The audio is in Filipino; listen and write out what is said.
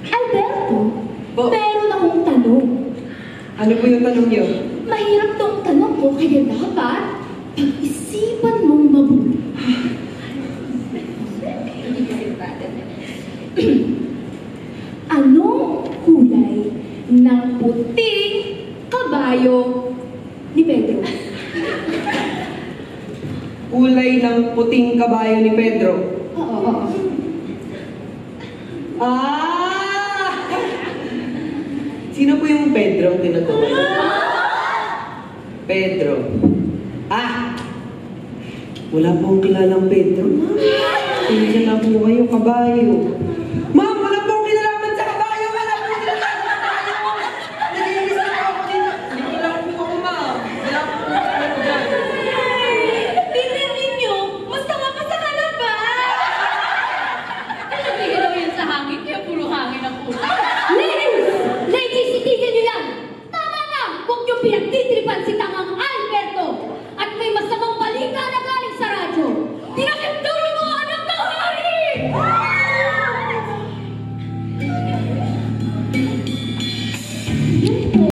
Alberto, Po. meron akong tanong. Ano po yung tanong niyo? Mahirap tong tanong ko, kaya dapat pag-isipan mong mabuti. Anong kulay ng puting kabayo ni Pedro? Kulay ng puting kabayo ni Pedro. Oo. Ah! Sino po yung Pedro ang tinutukoy? Pedro. Ah! Wala po akong kilalang Pedro. Pinsa na po kayo, kabayo. Ma'am, wala po akong kinalaman sa kabayo. Wala po akong kinalaman sa kabayo. Nag-iinis na po ako dito. Hindi ko lang po ako, ma'am. Wala po akong kinalaman dyan. Tingnan ninyo, mas tanga pa sa kalaban! Nagbigay daw yan sa hangin, kaya puro hangin ang utak. Ladies! Ladies, itigil nyo yan! Tama na! Huwag nyo pinagtitripan si Tangang Alberto! At may masamang balita na galing sa radyo! Tinakip daw yung mga anak ng hari!